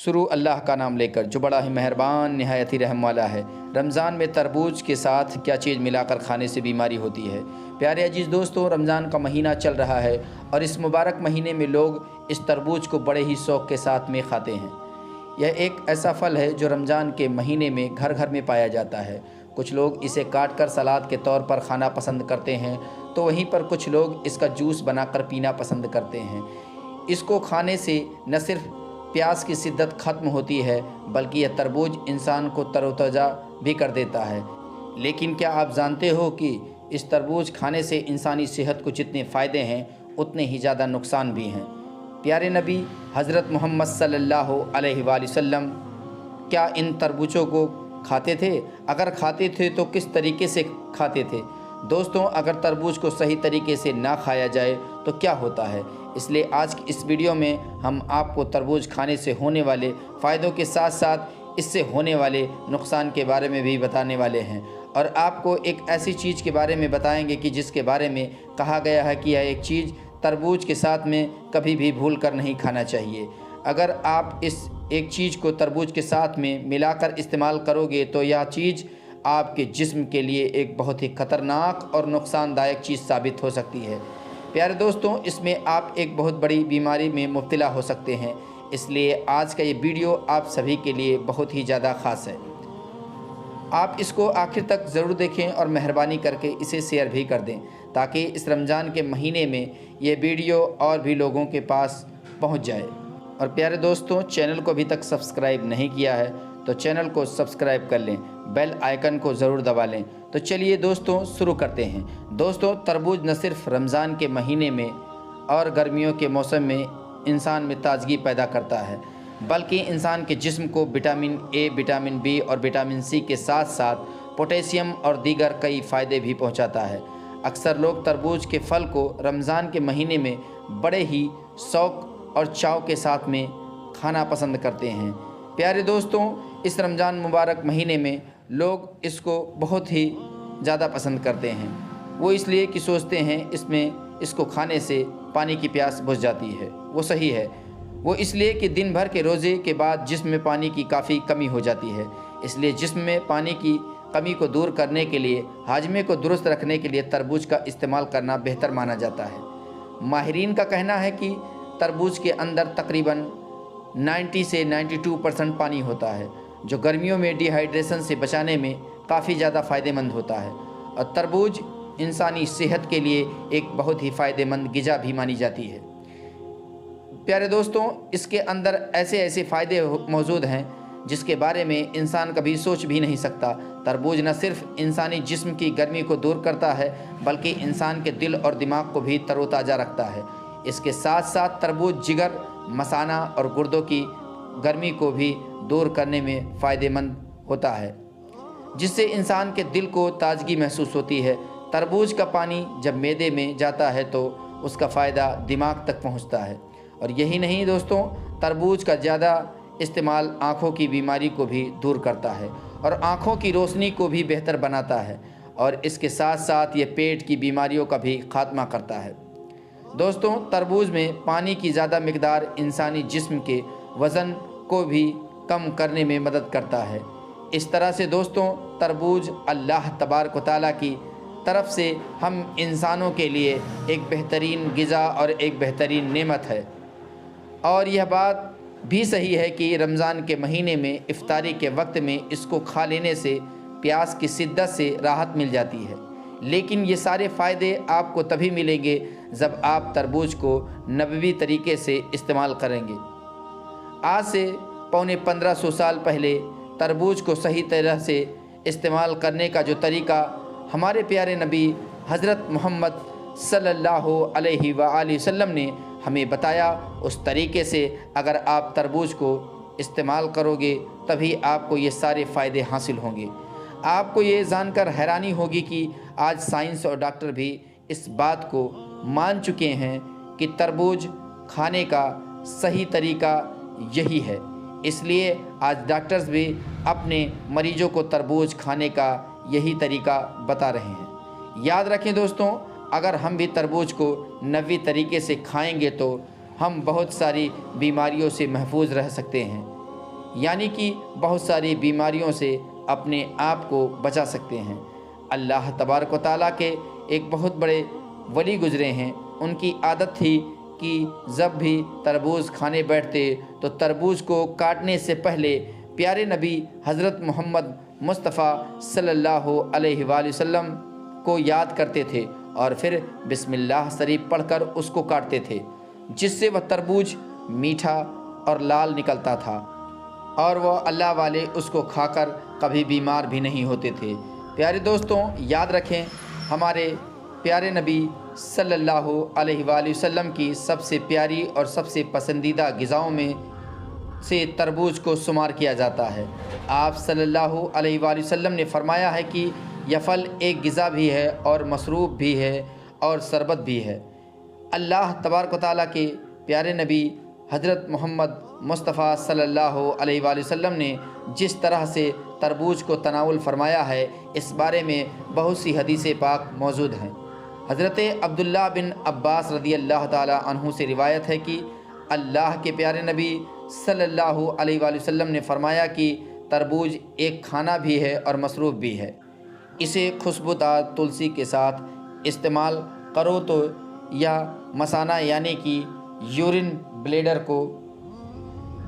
शुरू अल्लाह का नाम लेकर जो बड़ा ही मेहरबान नहायत ही रहम वाला है। रमज़ान में तरबूज के साथ क्या चीज़ मिलाकर खाने से बीमारी होती है। प्यारे अजीज़ दोस्तों, रमज़ान का महीना चल रहा है और इस मुबारक महीने में लोग इस तरबूज को बड़े ही शौक़ के साथ में खाते हैं। यह एक ऐसा फल है जो रमज़ान के महीने में घर घर में पाया जाता है। कुछ लोग इसे काट कर सलाद के तौर पर खाना पसंद करते हैं, तो वहीं पर कुछ लोग इसका जूस बनाकर पीना पसंद करते हैं। इसको खाने से न सिर्फ प्यास की शिद्दत ख़त्म होती है, बल्कि यह तरबूज इंसान को तरोताज़ा भी कर देता है। लेकिन क्या आप जानते हो कि इस तरबूज खाने से इंसानी सेहत को जितने फ़ायदे हैं उतने ही ज़्यादा नुकसान भी हैं। प्यारे नबी हज़रत मोहम्मद सल्लल्लाहु अलैहि वसल्लम क्या इन तरबूजों को खाते थे? अगर खाते थे तो किस तरीके से खाते थे? दोस्तों, अगर तरबूज को सही तरीके से ना खाया जाए तो क्या होता है, इसलिए आज की इस वीडियो में हम आपको तरबूज खाने से होने वाले फ़ायदों के साथ साथ इससे होने वाले नुकसान के बारे में भी बताने वाले हैं। और आपको एक ऐसी चीज़ के बारे में बताएंगे कि जिसके बारे में कहा गया है कि यह एक चीज़ तरबूज के साथ में कभी भी भूल कर नहीं खाना चाहिए। अगर आप इस एक चीज़ को तरबूज के साथ में मिलाकर इस्तेमाल करोगे तो यह चीज़ आपके जिस्म के लिए एक बहुत ही ख़तरनाक और नुकसानदायक चीज़ साबित हो सकती है। प्यारे दोस्तों, इसमें आप एक बहुत बड़ी बीमारी में मुब्तला हो सकते हैं, इसलिए आज का ये वीडियो आप सभी के लिए बहुत ही ज़्यादा ख़ास है। आप इसको आखिर तक ज़रूर देखें और मेहरबानी करके इसे शेयर भी कर दें, ताकि इस रमज़ान के महीने में ये वीडियो और भी लोगों के पास पहुंच जाए। और प्यारे दोस्तों, चैनल को अभी तक सब्सक्राइब नहीं किया है तो चैनल को सब्सक्राइब कर लें, बेल आइकन को ज़रूर दबा लें। तो चलिए दोस्तों शुरू करते हैं। दोस्तों, तरबूज न सिर्फ रमज़ान के महीने में और गर्मियों के मौसम में इंसान में ताजगी पैदा करता है, बल्कि इंसान के जिस्म को विटामिन ए, विटामिन बी और विटामिन सी के साथ साथ पोटेशियम और दीगर कई फ़ायदे भी पहुंचाता है। अक्सर लोग तरबूज के फल को रमज़ान के महीने में बड़े ही शौक़ और चाव के साथ में खाना पसंद करते हैं। प्यारे दोस्तों, इस रमज़ान मुबारक महीने में लोग इसको बहुत ही ज़्यादा पसंद करते हैं। वो इसलिए कि सोचते हैं इसको खाने से पानी की प्यास बुझ जाती है। वो सही है। वो इसलिए कि दिन भर के रोज़े के बाद जिस्म में पानी की काफ़ी कमी हो जाती है, इसलिए जिस्म में पानी की कमी को दूर करने के लिए, हाजमे को दुरुस्त रखने के लिए तरबूज का इस्तेमाल करना बेहतर माना जाता है। माहिरीन का कहना है कि तरबूज के अंदर तकरीबन 90 से 92% पानी होता है, जो गर्मियों में डिहाइड्रेशन से बचाने में काफ़ी ज़्यादा फ़ायदेमंद होता है। और तरबूज इंसानी सेहत के लिए एक बहुत ही फ़ायदेमंद ग़िज़ा भी मानी जाती है। प्यारे दोस्तों, इसके अंदर ऐसे ऐसे फ़ायदे मौजूद हैं जिसके बारे में इंसान कभी सोच भी नहीं सकता। तरबूज न सिर्फ इंसानी जिस्म की गर्मी को दूर करता है, बल्कि इंसान के दिल और दिमाग को भी तरोताज़ा रखता है। इसके साथ साथ तरबूज जिगर, मसाना और गुर्दों की गर्मी को भी दूर करने में फ़ायदेमंद होता है, जिससे इंसान के दिल को ताजगी महसूस होती है। तरबूज का पानी जब मैदे में जाता है तो उसका फ़ायदा दिमाग तक पहुंचता है। और यही नहीं दोस्तों, तरबूज का ज़्यादा इस्तेमाल आँखों की बीमारी को भी दूर करता है और आँखों की रोशनी को भी बेहतर बनाता है, और इसके साथ साथ ये पेट की बीमारियों का भी ख़ात्मा करता है। दोस्तों, तरबूज में पानी की ज़्यादा मिकदार इंसानी जिस्म के वज़न को भी कम करने में मदद करता है। इस तरह से दोस्तों, तरबूज अल्लाह तबारक व तआला की तरफ से हम इंसानों के लिए एक बेहतरीन ग़िज़ा और एक बेहतरीन नेमत है। और यह बात भी सही है कि रमज़ान के महीने में इफ्तारी के वक्त में इसको खा लेने से प्यास की शिद्दत से राहत मिल जाती है। लेकिन ये सारे फ़ायदे आपको तभी मिलेंगे जब आप तरबूज को नबवी तरीके से इस्तेमाल करेंगे। आज से पौने 1500 साल पहले तरबूज को सही तरह से इस्तेमाल करने का जो तरीका हमारे प्यारे नबी हज़रत मोहम्मद सल्लल्लाहु अलैहि वसल्लम ने हमें बताया, उस तरीके से अगर आप तरबूज को इस्तेमाल करोगे तभी आपको ये सारे फ़ायदे हासिल होंगे। आपको ये जानकर हैरानी होगी कि आज साइंस और डॉक्टर भी इस बात को मान चुके हैं कि तरबूज खाने का सही तरीका यही है। इसलिए आज डॉक्टर्स भी अपने मरीजों को तरबूज खाने का यही तरीका बता रहे हैं। याद रखें दोस्तों, अगर हम भी तरबूज को नबवी तरीके से खाएंगे तो हम बहुत सारी बीमारियों से महफूज रह सकते हैं। यानी कि बहुत सारी बीमारियों से अपने आप को बचा सकते हैं। अल्लाह तबारक व तआला के एक बहुत बड़े वली गुज़रे हैं, उनकी आदत थी कि जब भी तरबूज खाने बैठते तो तरबूज को काटने से पहले प्यारे नबी हज़रत मोहम्मद मुस्तफ़ा सल्लल्लाहु अलैहि वसल्लम को याद करते थे और फिर बिस्मिल्लाह शरीफ पढ़कर उसको काटते थे, जिससे वह तरबूज मीठा और लाल निकलता था और वह अल्लाह वाले उसको खाकर कभी बीमार भी नहीं होते थे। प्यारे दोस्तों, याद रखें, हमारे प्यारे नबी सल्लल्लाहु अलैहि वसल्लम की सबसे प्यारी और सबसे पसंदीदा ग़िज़ाओं में से तरबूज को शुमार किया जाता है। आप सल्लल्लाहु अलैहि वसल्लम ने फरमाया है कि यह फल एक ग़िज़ा भी है और मशरूब भी है और शरबत भी है। अल्लाह तबारक व तआला के प्यारे नबी हज़रत मोहम्मद मुस्तफ़ा सल्लल्लाहु अलैहि वसल्लम ने जिस तरह से तरबूज को तनाउल फरमाया है, इस बारे में बहुत सी हदीसें पाक मौजूद हैं। हज़रत अब्दुल्लाह बिन अब्बास रज़ी अल्लाह ताला अन्हु से रिवायत है कि अल्लाह के प्यारे नबी सल्लल्लाहु अलैहि वसल्लम ने फरमाया कि तरबूज एक खाना भी है और मशरूब भी है। इसे खुशबूदार तुलसी के साथ इस्तेमाल करो तो यह मसाना यानी कि यूरिन ब्लैडर को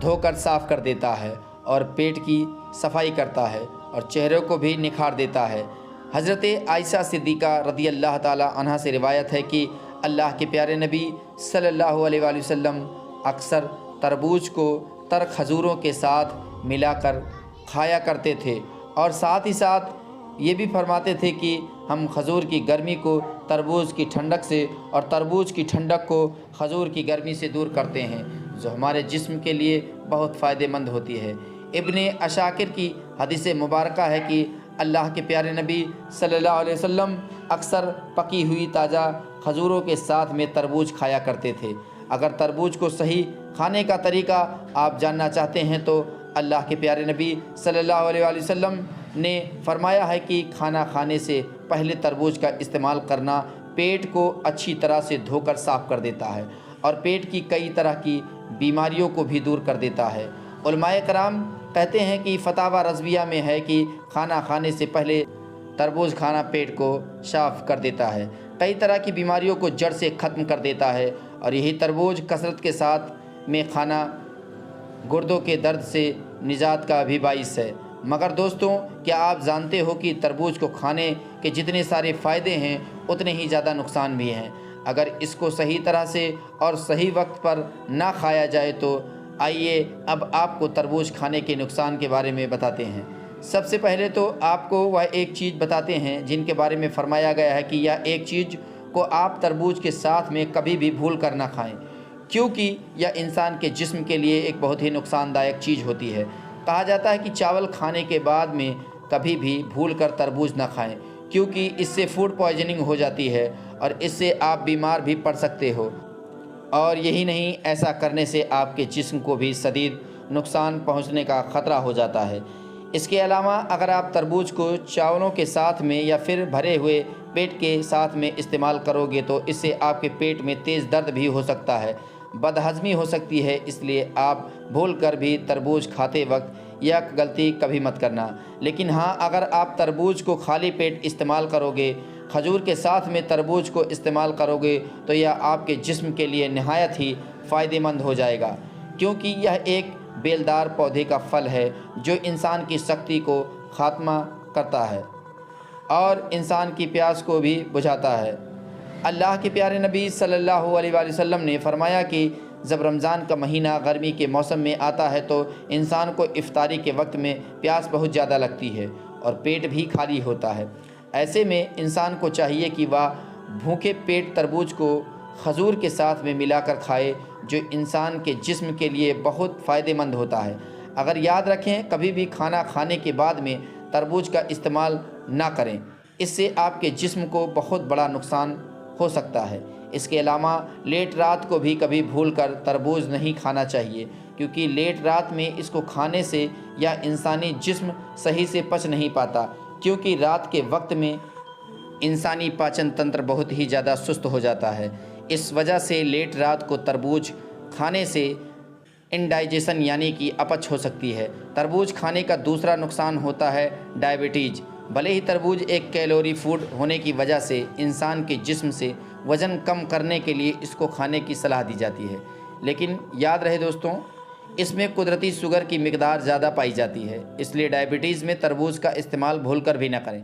धोकर साफ़ कर देता है और पेट की सफाई करता है और चेहरे को भी निखार देता है। हज़रत आयशा सिद्दीक़ा रज़ी अल्लाह ताला अन्हा से रिवायत है कि अल्लाह के प्यारे नबी सल्लल्लाहु अलैहि वसल्लम अक्सर तरबूज को तर खजूरों के साथ मिलाकर खाया करते थे और साथ ही साथ ये भी फरमाते थे कि हम खजूर की गर्मी को तरबूज की ठंडक से और तरबूज की ठंडक को खजूर की गर्मी से दूर करते हैं, जो हमारे जिस्म के लिए बहुत फ़ायदेमंद होती है। इब्ने अशाकिर की हदीस मुबारक है कि अल्लाह के प्यारे नबी सल्लल्लाहु अलैहि वसल्लम अक्सर पकी हुई ताज़ा खजूरों के साथ में तरबूज खाया करते थे। अगर तरबूज को सही खाने का तरीका आप जानना चाहते हैं तो अल्लाह के प्यारे नबी सल्लल्लाहु अलैहि वसल्लम ने फरमाया है कि खाना खाने से पहले तरबूज का इस्तेमाल करना पेट को अच्छी तरह से धोकर साफ़ कर देता है और पेट की कई तरह की बीमारियों को भी दूर कर देता है। उलमाए कराम कहते हैं कि फतावा रज़विया में है कि खाना खाने से पहले तरबूज खाना पेट को साफ़ कर देता है, कई तरह की बीमारियों को जड़ से ख़त्म कर देता है और यही तरबूज कसरत के साथ में खाना गुर्दों के दर्द से निजात का भी बाइस है। मगर दोस्तों, क्या आप जानते हो कि तरबूज को खाने के जितने सारे फ़ायदे हैं उतने ही ज़्यादा नुकसान भी हैं। अगर इसको सही तरह से और सही वक्त पर ना खाया जाए तो आइए अब आपको तरबूज खाने के नुकसान के बारे में बताते हैं। सबसे पहले तो आपको वह एक चीज़ बताते हैं जिनके बारे में फरमाया गया है कि यह एक चीज़ को आप तरबूज के साथ में कभी भी भूल कर ना खाएं, क्योंकि यह इंसान के जिस्म के लिए एक बहुत ही नुकसानदायक चीज़ होती है। कहा जाता है कि चावल खाने के बाद में कभी भी भूल कर तरबूज ना खाएं, क्योंकि इससे फूड पॉइजनिंग हो जाती है और इससे आप बीमार भी पड़ सकते हो। और यही नहीं, ऐसा करने से आपके जिस्म को भी शदीद नुकसान पहुंचने का ख़तरा हो जाता है। इसके अलावा अगर आप तरबूज को चावलों के साथ में या फिर भरे हुए पेट के साथ में इस्तेमाल करोगे तो इससे आपके पेट में तेज़ दर्द भी हो सकता है, बदहज़मी हो सकती है। इसलिए आप भूल कर भी तरबूज खाते वक्त यह गलती कभी मत करना। लेकिन हाँ, अगर आप तरबूज को खाली पेट इस्तेमाल करोगे, खजूर के साथ में तरबूज को इस्तेमाल करोगे तो यह आपके जिस्म के लिए नहायत ही फ़ायदेमंद हो जाएगा, क्योंकि यह एक बेलदार पौधे का फल है जो इंसान की शक्ति को ख़ात्मा करता है और इंसान की प्यास को भी बुझाता है। अल्लाह के प्यारे नबी सल्लल्लाहु अलैहि वसल्लम ने फरमाया कि जब रमज़ान का महीना गर्मी के मौसम में आता है तो इंसान को इफ्तारी के वक्त में प्यास बहुत ज़्यादा लगती है और पेट भी खाली होता है। ऐसे में इंसान को चाहिए कि वह भूखे पेट तरबूज को खजूर के साथ में मिलाकर खाए, जो इंसान के जिस्म के लिए बहुत फ़ायदेमंद होता है। अगर याद रखें, कभी भी खाना खाने के बाद में तरबूज का इस्तेमाल ना करें, इससे आपके जिस्म को बहुत बड़ा नुकसान हो सकता है। इसके अलावा लेट रात को भी कभी भूलकर तरबूज नहीं खाना चाहिए, क्योंकि लेट रात में इसको खाने से या इंसानी जिस्म सही से पच नहीं पाता, क्योंकि रात के वक्त में इंसानी पाचन तंत्र बहुत ही ज़्यादा सुस्त हो जाता है। इस वजह से लेट रात को तरबूज खाने से انڈائجیشن یعنی کہ اپچ ہو سکتی ہے۔ تربوز کھانے کا دوسرا نقصان ہوتا ہے ڈائبٹیز۔ بھلے ہی تربوز ایک کیلوری فوڈ ہونے کی وجہ سے انسان کے جسم سے وزن کم کرنے کے لیے اس کو کھانے کی صلاح دی جاتی ہے، لیکن یاد رہے دوستوں، اس میں قدرتی شوگر کی مقدار زیادہ پائی جاتی ہے، اس لیے ڈائبٹیز میں تربوز کا استعمال بھول کر بھی نہ کریں۔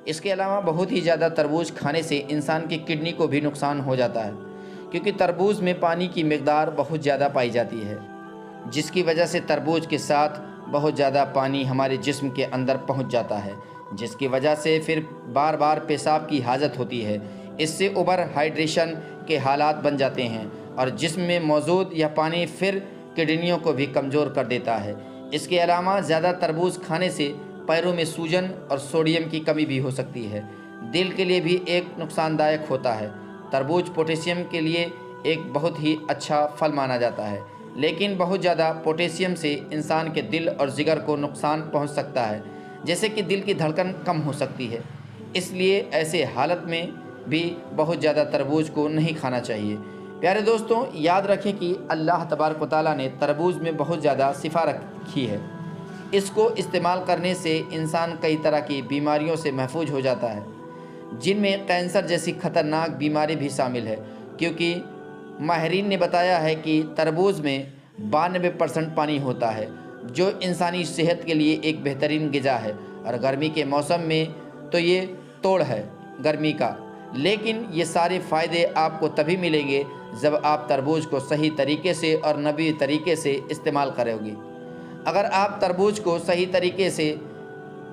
اس کے علاوہ بہت ہی زیادہ تربوز کھانے سے انسان کی کڈنی کو بھی نقصان ہو جاتا ہے، کیونکہ تربوز میں پانی کی مقدار بہت زیادہ پائی جاتی ہے، جس کی وجہ سے تربوز کے ساتھ بہت زیادہ پانی ہمارے جسم کے اندر پہنچ جاتا ہے، جس کی وجہ سے پھر بار بار پیشاب کی حاجت ہوتی ہے۔ اس سے اوور ہائیڈریشن کے حالات بن جاتے ہیں اور جسم میں موجود یہ پانی پھر کڈنیوں کو بھی کمزور کر دیتا ہے۔ اس کے علاوہ زیادہ تربوز کھانے سے پیروں میں سوجن اور سوڈیم کی کمی بھی ہو سکتی ہے۔ دل کے لیے بھی ایک نقصان دائق ہوتا ہے۔ تربوز پوٹیشیم کے لیے ایک بہت ہی اچھا پھل مانا جاتا ہے، لیکن بہت زیادہ پوٹیشیم سے انسان کے دل اور جگر کو نقصان پہنچ سکتا ہے، جیسے کہ دل کی دھڑکن کم ہو سکتی ہے۔ اس لیے ایسے حالت میں بھی بہت زیادہ تربوز کو نہیں کھانا چاہیے۔ پیارے دوستوں، یاد رکھیں کہ اللہ تبارک و تعالیٰ نے تربوز میں بہت زیادہ شفا رکھی ہے۔ اس کو استعمال کرنے سے انسان کئی طرح کی بیماریوں سے محفوظ ہو جاتا ہے، جن میں کینسر جیسی خطرناک بیماری بھی شامل ہے، کیونکہ ماہرین نے بتایا ہے کہ تربوز میں 92% پانی ہوتا ہے، جو انسانی صحت کے لیے ایک بہترین غذا ہے۔ اور گرمی کے موسم میں تو یہ توڑ ہے گرمی کا، لیکن یہ سارے فائدے آپ کو تبھی ملیں گے جب آپ تربوز کو صحیح طریقے سے اور نبوی طریقے سے استعمال کرو گے۔ اگر آپ تربوز کو صحیح طریقے سے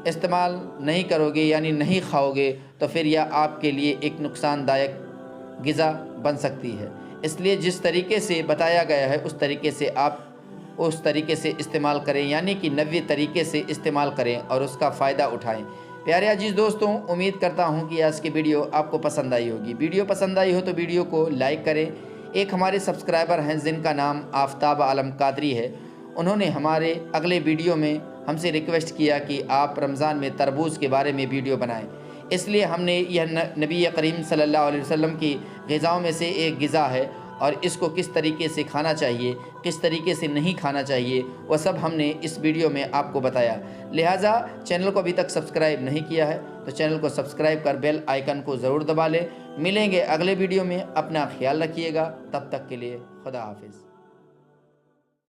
استعمال نہیں کرو گے یعنی نہیں کھاؤ گے تو پھر یہ آپ کے لیے ایک نقصان دائق غذا بن سکتی ہے۔ اس لیے جس طریقے سے بتایا گیا ہے اس طریقے سے آپ اس طریقے سے استعمال کریں، یعنی کہ نبوی طریقے سے استعمال کریں اور اس کا فائدہ اٹھائیں۔ پیارے عزیز دوستوں، امید کرتا ہوں کہ آج کی ویڈیو آپ کو پسند آئی ہوگی۔ ویڈیو پسند آئی ہو تو ویڈیو کو لائک کریں۔ ایک ہمارے سبسکرائبر ہیں جن کا نام آفتاب عالم قادری ہے، انہوں نے ہمارے اگلے ویڈیو میں ہم سے ریکویسٹ کیا کہ آپ رمضان میں تربوز کے بارے میں ویڈیو بنائیں، اس لیے ہم نے یہ نبی کریم صلی اللہ علیہ وسلم کی غذاؤں میں سے ایک غذا ہے، اور اس کو کس طریقے سے کھانا چاہیے، کس طریقے سے نہیں کھانا چاہیے، وہ سب ہم نے اس ویڈیو میں آپ کو بتایا۔ لہٰذا چینل کو ابھی تک سبسکرائب نہیں کیا ہے تو چینل کو سبسکرائب کر بیل آئیکن کو ضرور دبا لیں۔ ملیں گے اگلے ویڈیو میں، اپنا خیال رکھیے گا، تب تک کے لیے خدا حافظ۔